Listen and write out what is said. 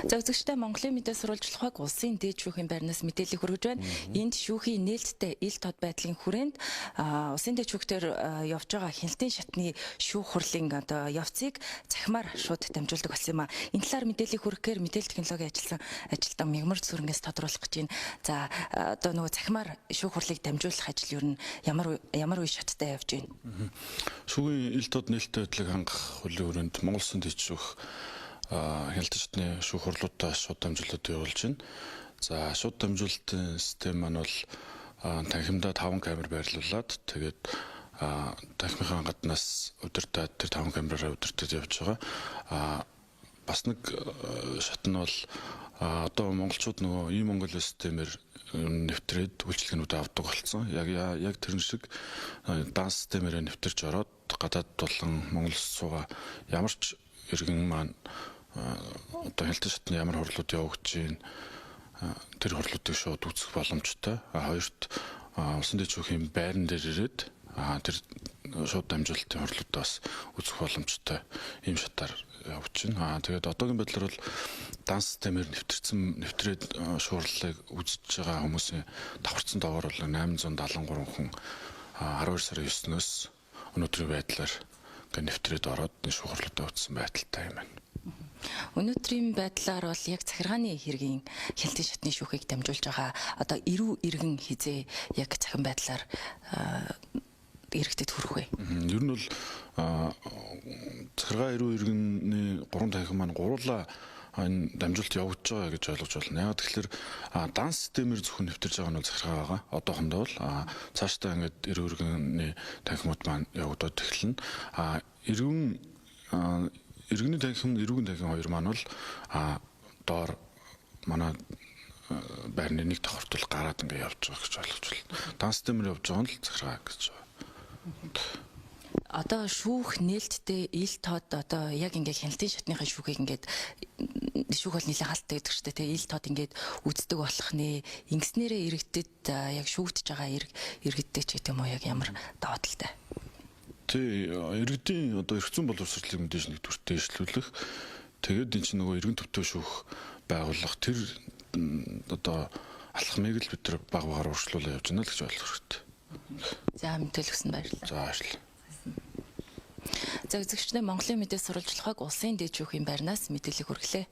За үзэгчдээ Монголын мэдээ сурвалжлагыг улсын дээд шүүхийн байрнаас мэдээлэл хүргэж байна. Энд шүүхийн нээлттэй ил тод байдлын хүрээнд улсын дээд шүүхтэр явж байгаа хяналтын шатны шүүх хурлын одоо явцыг цахимаар шууд дамжуулдаг болсон юм а. Энэ талаар мэдээлэл хүргэхээр мэдээлэл технологийн ажилтан Мягмар Сүрэнгээс тодруулах гэж байна. За одоо нөгөө цахимаар шүүх хурлыг дамжуулах ажил юу н ямар үе шаттай явж байна. Шүүхийн ил тод нээлттэй байдлыг хангах хурлын хүрээнд Монгол улсын дээд шүүх хяналтын шатны шүүх хурлуудаа шууд дамжуулалт явуулж байна. За шууд дамжуулалтын систем маань бол танхимдаа 5 камер байрлуулад тэгээд танхимынхаа гаднаас удирдах тэр 5 камераараа удирдах явж байгаа. Бас нэг шат нь бол одоо монголчууд нөгөө e-Монгол системээр нэвтрээд үйлчилгээнүүд авдаг болсон. Яг тэр шиг данс системээр нэвтэрч ороод гадаад болон Монгол сууга ямар ч иргэн маань одоо хяналтын шатны ямар хурлууд явагдаж байна тэр хурлуудыг шууд үзэх боломжтой. Хоёрт улсын дэд шүүхийн байран дээр ирээд тэр шууд дамжуулалтын хурлуудаа бас үзэх боломжтой ийм шатаар явж байна. Тэгээд одоогийн байдлаар бол данс системээр нэвтрээд шуурлалыг үзэж байгаа хүмүүсийн давхарцсан доогоор бол 873 хүн 12 сарын 9-өөс өнөөдрийн байдлаар нэвтрээд ороод шүүх хурлуудаа үзсэн байдалтай юм байна. Өнөөдрийн байдлаар бол яг захиргааны хэргийн хяналтын шатны шүүхийг дамжуулж байгаа одоо эрүү иргэн хизээ яг цахим байдлаар иргэдэд хүрэх вэ? Ер нь бол захиргаа эрүү иргэний 3 танхим маань гурлаа энэ дамжуулалт явагдаж байгаа гэж ойлгож байна. Яг тэгэхээр данс системээр зөвхөн нэвтэрж байгаа нь бол захиргаа байгаа. Одоохондоо бол цаашдаа ингээд эрүү иргэний танхимууд маань явагдаад эхэлнэ. Иргэний танхим, эрүүгийн танхим хоёр маань бол доор манай байрны нэг давхарт бол гараад ингээд явж байгаа гэж ойлгож байна. Данс системээр явж байгаа нь л захиргаа гэж байна. Одоо шүүх нээлттэй ил тод одоо яг ингээд хяналтын шатныхаа шүүхийг ингээд шүүх бол нэлээд халттай гэдэг чинь тэгээ ил тод ингээд үздэг болох нэ ингэснээрээ иргэдэд яг шүүгдэж байгаа иргэдтэй ч гэдэг юм уу яг ямар даваа талтай. Тэ иргэдийн одоо эрх зүйн боловсролыг мэдээж нэгдүгüртээ ишлүүлэх тэгээд энэ чинь нөгөө иргэн төвтэй шүүх байгуулах тэр одоо алхмыг л бид нар баг багаар урьдчилуулаад явж байна л гэж ойлгох хэрэгтэй. За мэдээлэл өгсөн баярлалаа. За баярлалаа. За үзэгчдээ Монголын мэдээ сурвалжлагыг улсын дээд шүүхийн байрнаас мэдээлэл хүргэлээ.